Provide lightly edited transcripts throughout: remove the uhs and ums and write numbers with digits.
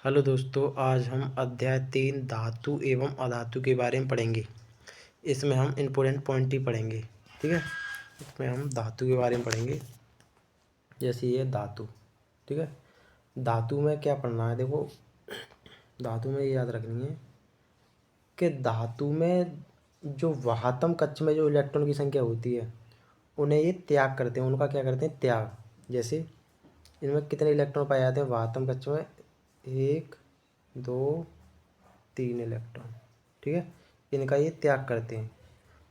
Hello दोस्तों, आज हम अध्याय 3 धातु एवं अधातु के बारे में पढ़ेंगे। इसमें हम इम्पोर्टेंट पॉइंट ही पढ़ेंगे। ठीक है, इसमें हम धातु के बारे में पढ़ेंगे। जैसे ये धातु, ठीक है। धातु में क्या पढ़ना है, देखो धातु में ये याद रखनी है कि धातु में जो वाहतम कक्ष में जो इलेक्ट्रॉन की संख्या होती है उन्हें ये त्याग करते हैं। उनका क्या करते हैं, त्याग। जैसे इनमें कितने इलेक्ट्रॉन पाए जाते हैं वाहतम कक्ष में, 1 2 3 इलेक्ट्रॉन। ठीक है, इनका ये त्याग करते हैं।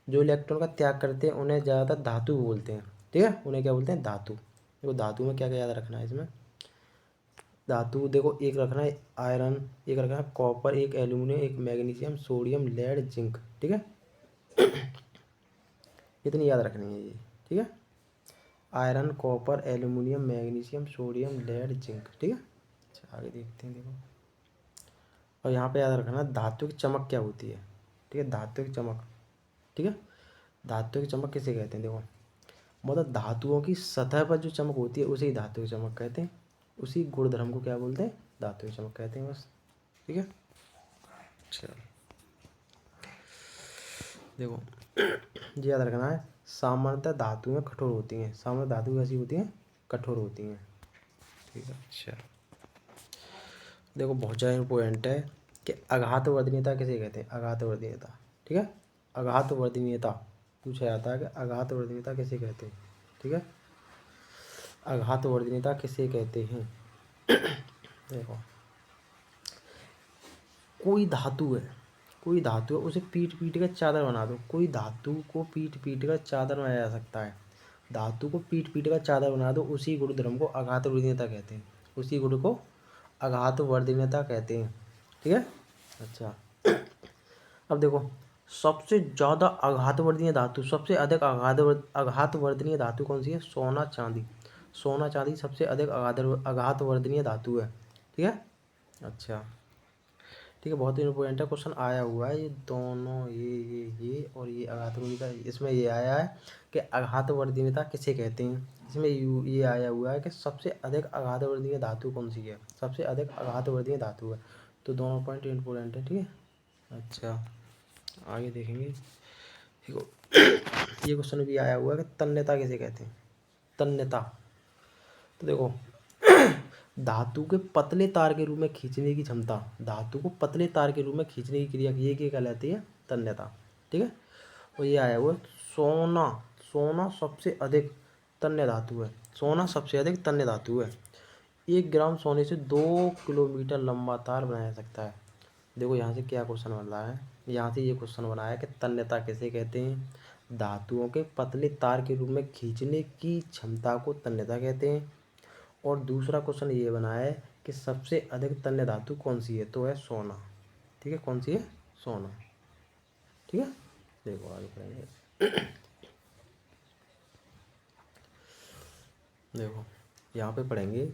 जो इलेक्ट्रॉन का त्याग करते हैं उन्हें ज़्यादातर धातु बोलते हैं। ठीक है, उन्हें क्या बोलते हैं, धातु। देखो धातु में क्या क्या याद रखना है इसमें। धातु देखो, एक रखना है आयरन, एक रखना है कॉपर, एक एल्यूमिनियम, एक मैग्नीशियम, सोडियम, लेड, जिंक। ठीक है, इतनी याद रखनी है ये। ठीक है, iron, copper, aluminium, magnesium, sodium, lead, zinc. ठीक है, अच्छा आगे देखते हैं। देखो, और यहाँ पे याद रखना धातु की चमक क्या होती है। ठीक है, धातु की चमक। ठीक है, धातु की चमक किसे कहते हैं, देखो मतलब धातुओं की सतह पर जो चमक होती है उसे ही धातु की चमक कहते हैं। उसी गुणधर्म को क्या बोलते हैं, धातु की चमक कहते हैं बस। ठीक है, चलो देखो ये याद रखना है, सामान्यतः धातुएं कठोर होती हैं। सामान्य धातु कैसी होती हैं, कठोर होती हैं। ठीक है, अच्छा देखो बहुत ज़्यादा इम्पोर्टेंट है कि आघात वर्धनीयता किसे कहते हैं, आघात वर्धनीयता। ठीक है, आघात वर्धनीयता पूछा जाता है कि आघात वर्धनीयता किसे कहते हैं। ठीक है, आघात वर्धनीयता किसे कहते हैं। देखो कोई धातु है, कोई धातु है, उसे पीट पीट कर चादर बना दो। कोई धातु को पीट पीट कर चादर बनाया जा सकता है। धातु को पीट पीट कर चादर बना दो, उसी गुणधर्म को आघात वर्धनीयता कहते हैं। उसी गुण को आघात वर्धनीयता कहते हैं। ठीक है, अच्छा अब देखो सबसे ज़्यादा आघात वर्धनीय धातु, सबसे अधिक आघात वर्धनीय धातु कौन सी है, सोना चांदी। सोना चांदी सबसे अधिक आघात वर्धनीय धातु है। ठीक है, अच्छा ठीक है, बहुत ही इंपॉर्टेंट है, क्वेश्चन आया हुआ है। ये दोनों ये और ये आघात वर्धनीयता, इसमें ये आया है कि आघात वर्धनीयता किसे कहते हैं। इसमें ये आया हुआ है कि सबसे अधिक आघात वर्धनीय धातु कौन सी है, सबसे अधिक आघात वर्धनीय धातु है। तो दोनों पॉइंट इंपॉर्टेंट है। ठीक है, अच्छा आगे देखेंगे। देखो ये क्वेश्चन भी आया हुआ है कि तन्यता किसे कहते हैं, तन्यता। तो देखो धातु के पतले तार के रूप में खींचने की क्षमता, धातु को पतले तार के रूप में खींचने की क्रिया ये क्या कहलाती है, तन्यता। ठीक है, और ये आया हुआ सोना। सोना सबसे अधिक तन्य धातु है। सोना सबसे अधिक तन्य धातु है। 1 ग्राम सोने से 2 किलोमीटर लंबा तार बनाया जा सकता है। देखो यहाँ से क्या क्वेश्चन बन रहा है, यहाँ से ये क्वेश्चन बना है कि तन्यता किसे कहते हैं, धातुओं के पतले तार के रूप में खींचने की क्षमता को तन्यता कहते हैं। और दूसरा क्वेश्चन ये बना है कि सबसे अधिक तन्य धातु कौन सी है, तो है सोना। ठीक है, कौन सी है, सोना। ठीक है, देखो आगे पढ़ेंगे। देखो यहाँ पे पढ़ेंगे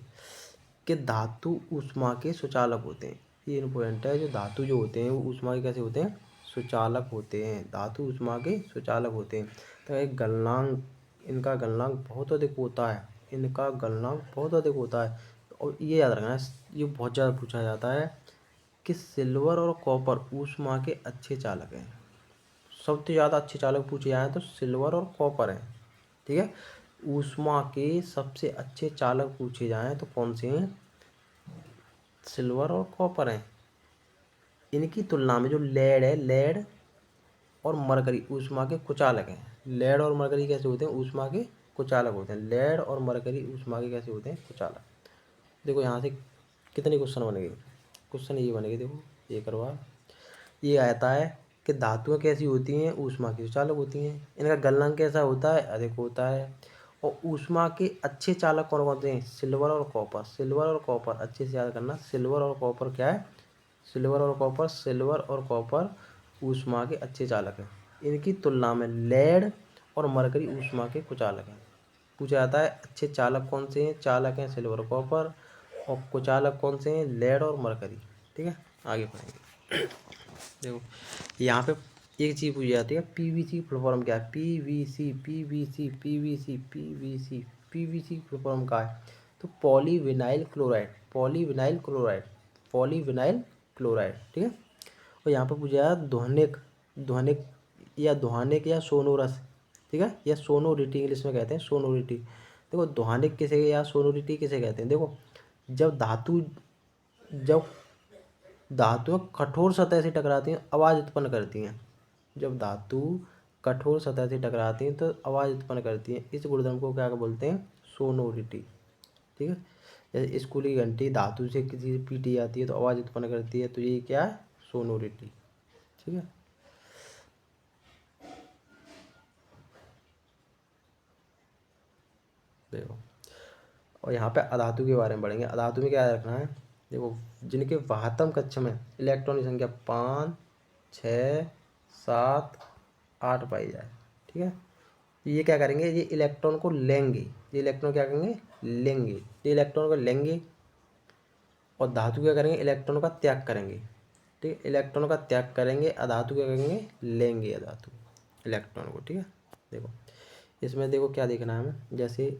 कि धातु ऊष्मा के सुचालक होते हैं। ये इम्पोर्टेंट है, जो धातु जो होते हैं वो ऊष्मा के कैसे होते हैं, सुचालक होते हैं। धातु ऊष्मा के सुचालक होते हैं। तो एक गलनांक, इनका गलनांक बहुत अधिक होता है, इनका गलनांक बहुत अधिक होता है। और ये याद रखना है, ये बहुत ज़्यादा पूछा जाता है कि सिल्वर और कॉपर ऊष्मा के अच्छे चालक हैं। सबसे ज़्यादा अच्छे चालक पूछे जाए तो सिल्वर और कॉपर हैं। ठीक है, ऊष्मा के सबसे अच्छे चालक पूछे जाएं तो कौन से हैं, सिल्वर और कॉपर हैं। इनकी तुलना में जो लेड है, लेड और मरकरी ऊष्मा के कुचालक हैं। लेड और मरकरी कैसे होते हैं, ऊष्मा के कुचालक होते हैं। लेड और मरकरी ऊष्मा के कैसे होते हैं, कुचालक। देखो यहाँ से कितने क्वेश्चन बनेंगे, क्वेश्चन ये बनेंगे। देखो ये करवा, ये आता है कि धातुएं कैसी होती हैं, ऊष्मा की चालक होती हैं। इनका गलनांक कैसा होता है, अधिक होता है। और ऊष्मा के अच्छे चालक कौन कौन से हैं, सिल्वर और कॉपर। सिल्वर और कॉपर अच्छे से याद करना, सिल्वर और कॉपर क्या है, सिल्वर और कॉपर, सिल्वर और कॉपर ऊष्मा के अच्छे चालक हैं। इनकी तुलना में लेड और मरकरी ऊष्मा के कुचालक हैं। पूछा जाता है अच्छे चालक कौन से हैं, चालक हैं सिल्वर और कॉपर, और कुचालक कौन से हैं, लेड और मरकरी। ठीक है, आगे पढ़ेंगे। देखो यहाँ पे एक चीज़ पूछी जाती है, पीवीसी फुल फॉर्म क्या है, PVC PVC PVC PVC PVC full form क्या है, तो polyvinyl chloride, polyvinyl chloride, polyvinyl chloride, ठीक है। और यहाँ पर पूछा है ध्वनिक या सोनोरस, ठीक है, या सोनोरिटी इंग्लिश में कहते हैं, सोनोरिटी। देखो ध्वनिक किसे या सोनोरिटी किसे कहते हैं, देखो जब धातुएं कठोर सतह से टकराती हैं आवाज़ उत्पन्न करती हैं। जब धातु कठोर सतह से टकराती हैं तो आवाज़ उत्पन्न करती हैं। इस गुणधर्म को क्या बोलते हैं, सोनोरिटी, ठीक है। जैसे स्कूल की घंटी धातु से किसी से पीटी जाती है तो आवाज़ उत्पन्न करती है, तो ये क्या है, सोनोरिटी, ठीक है। देखो और यहाँ पे अधातु के बारे में पढ़ेंगे। अधातु में क्या रखना है, देखो जिनके वाहतम कक्ष में इलेक्ट्रॉन की संख्या 5, 6, 7, 8 पाई जाए, ठीक है। ये क्या करेंगे, ये इलेक्ट्रॉन को लेंगे, ये इलेक्ट्रॉन क्या करेंगे, लेंगे, ये इलेक्ट्रॉन को लेंगे। और धातु क्या करेंगे, इलेक्ट्रॉन का त्याग करेंगे, ठीक है। इलेक्ट्रॉन का त्याग करेंगे, अधातु क्या करेंगे, लेंगे अधातु इलेक्ट्रॉन को, ठीक है। देखो इसमें देखो क्या देखना है हमें, जैसे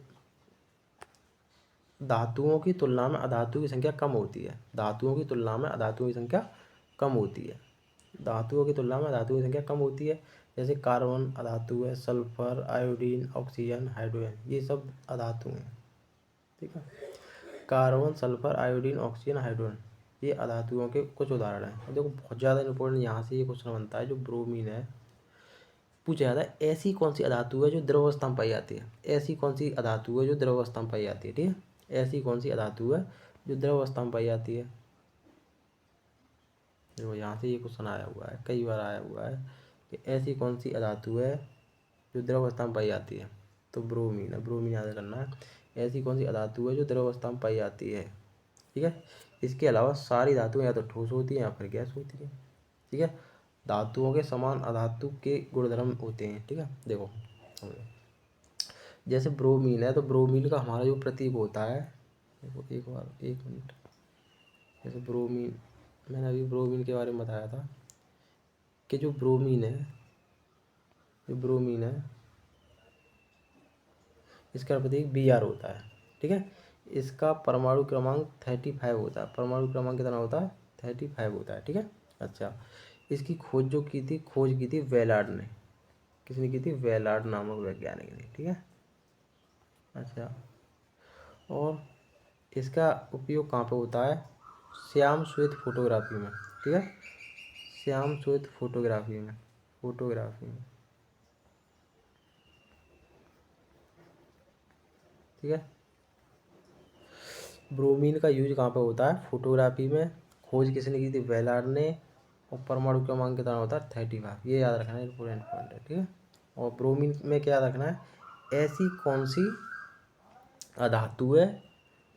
धातुओं की तुलना में अधातु की संख्या कम होती है, धातुओं की तुलना में अधातुओं की संख्या कम होती है, धातुओं की तुलना में धातुओं की संख्या कम होती है। जैसे कार्बन अधातु है, सल्फर, आयोडीन, ऑक्सीजन, हाइड्रोजन, ये सब अधातु हैं, ठीक है। Carbon, sulphur, iodine, oxygen, hydrogen, ये अधातुओं के कुछ उदाहरण हैं। देखो बहुत ज़्यादा इंपॉर्टेंट यहाँ से ये क्वेश्चन बनता है, जो ब्रोमीन है, पूछा जाता है ऐसी कौन सी अधातु है जो द्रव अवस्था में पाई जाती है, ऐसी कौन सी अधातु है जो द्रव अवस्था में पाई जाती है, ठीक है। ऐसी कौन सी अधातु है जो द्रव अवस्था में पाई जाती है। देखो यहाँ से ये क्वेश्चन आया हुआ है, कई बार आया हुआ है कि ऐसी कौन सी अधातु है जो द्रव अवस्था में पाई जाती है, तो ब्रोमीन है, ब्रोमीन याद करना है। ऐसी कौन सी अधातु है जो द्रव अवस्था में पाई जाती है, ठीक है। इसके अलावा सारी धातुएं या तो ठोस होती हैं या फिर गैस होती हैं, ठीक है। धातुओं के समान अधातु के गुणधर्म होते हैं, ठीक है। देखो जैसे ब्रोमीन है, तो ब्रोमीन का हमारा जो प्रतीक होता है, देखो एक बार 1 मिनट, जैसे ब्रोमीन, मैंने अभी ब्रोमीन के बारे में बताया था कि जो ब्रोमीन है इसका प्रतीक Br होता है, ठीक है। इसका परमाणु क्रमांक 35 होता है, परमाणु क्रमांक कितना होता है, 35 होता है, ठीक है। अच्छा, इसकी खोज की थी वेलार्ड ने, किसने की थी, वेलार्ड नामक वैज्ञानिक ने, ठीक है। अच्छा, और इसका उपयोग कहाँ पे होता है, श्याम श्वेत फोटोग्राफी में, ठीक है, श्याम श्वेत फोटोग्राफी में, ठीक है। ब्रोमीन का यूज कहाँ पे होता है, फोटोग्राफी में। खोज किसने की थी, वेलार्ड ने। और परमाणु क्रमांक कितना होता है, 35, ये याद रखना है, इंपॉर्टेंट पॉइंट है, ठीक है। और ब्रोमीन में क्या याद रखना है, ऐसी कौन सी अधातु है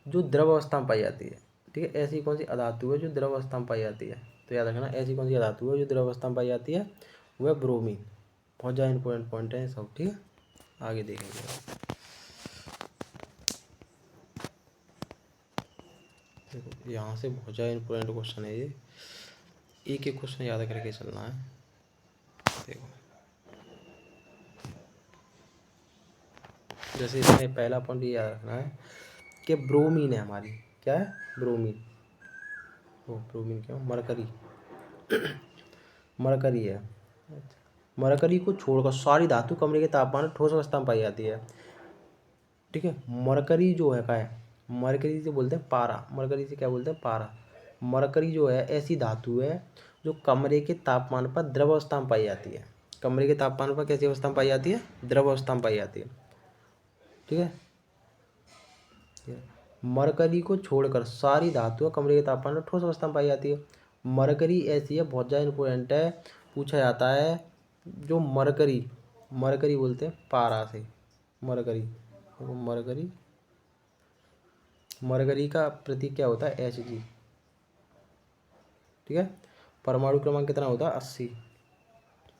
जो द्रव अवस्था में पाई जाती है, ठीक है। ऐसी कौन सी अधातु है जो द्रव अवस्था में पाई जाती है, तो याद रखना ऐसी कौन सी अधातु है जो द्रव अवस्था में पाई जाती है, वह ब्रोमीन। बहुत ज़्यादा इंपॉर्टेंट पॉइंट है सब, ठीक है। आगे देखेंगे, देखो यहाँ से बहुत ज़्यादा इंपॉर्टेंट क्वेश्चन है ये, एक एक क्वेश्चन याद करके चलना है। देखो जैसे इसमें पहला पॉइंट ये याद रखना है कि ब्रोमीन है हमारी, क्या है, ब्रोमीन, वो ब्रोमीन क्या, मरकरी मरकरी है। मरकरी को छोड़कर सारी धातु कमरे के तापमान में ठोस अवस्था में पाई जाती है, ठीक है। मरकरी जो है, क्या है, मरकरी से बोलते हैं पारा, मरकरी से क्या बोलते हैं, पारा। मरकरी जो है ऐसी धातु है जो कमरे के तापमान पर द्रव अवस्था में पाई जाती है, कमरे के तापमान पर कैसी अवस्था में पाई जाती है, द्रव अवस्था में पाई जाती है, ठीक है। मरकरी को छोड़कर सारी धातुएं कमरे के तापमान में ठोस अवस्था में पाई जाती है। मरकरी ऐसी है, बहुत ज़्यादा इंपॉर्टेंट है, पूछा जाता है। जो मरकरी, मरकरी बोलते हैं पारा से, मरकरी, मरकरी, मरकरी का प्रतीक क्या होता है, Hg, ठीक है। परमाणु क्रमांक कितना होता है, 80,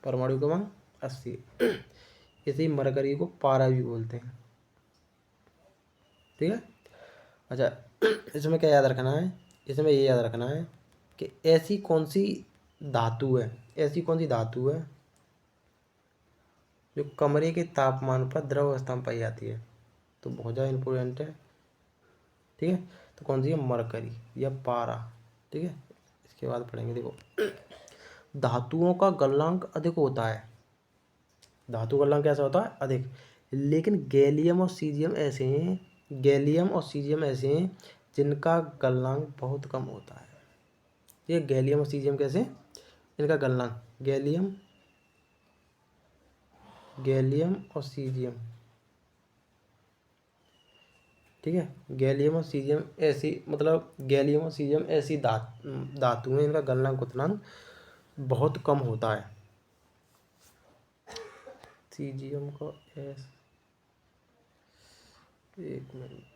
परमाणु क्रमांक 80। इसी मरकरी को पारा भी बोलते हैं, ठीक है। अच्छा, इसमें क्या याद रखना है, इसमें ये याद रखना है कि ऐसी कौन सी धातु है, ऐसी कौन सी धातु है जो कमरे के तापमान पर द्रव अवस्था में पाई जाती है, तो बहुत ज़्यादा इंपॉर्टेंट है, ठीक है। तो कौन सी है, मरकरी या पारा, ठीक है, इसके बाद पढ़ेंगे। देखो, धातुओं का गलनांक अधिक होता है। धातु का गलनांक कैसा होता है? अधिक। लेकिन गैलियम और सीजियम ऐसे हैं, गैलियम और सीजियम ऐसे हैं जिनका गलनांक बहुत कम होता है। ये गैलियम और सीजियम कैसे? इनका गलनांक, गैलियम, गैलियम और सीजियम, ठीक है। गैलियम और सीजियम ऐसी, मतलब गैलियम और सीजियम ऐसी धातु हैं, इनका गलनांक उतना बहुत कम होता है। सीजियम का एस, एक मिनट,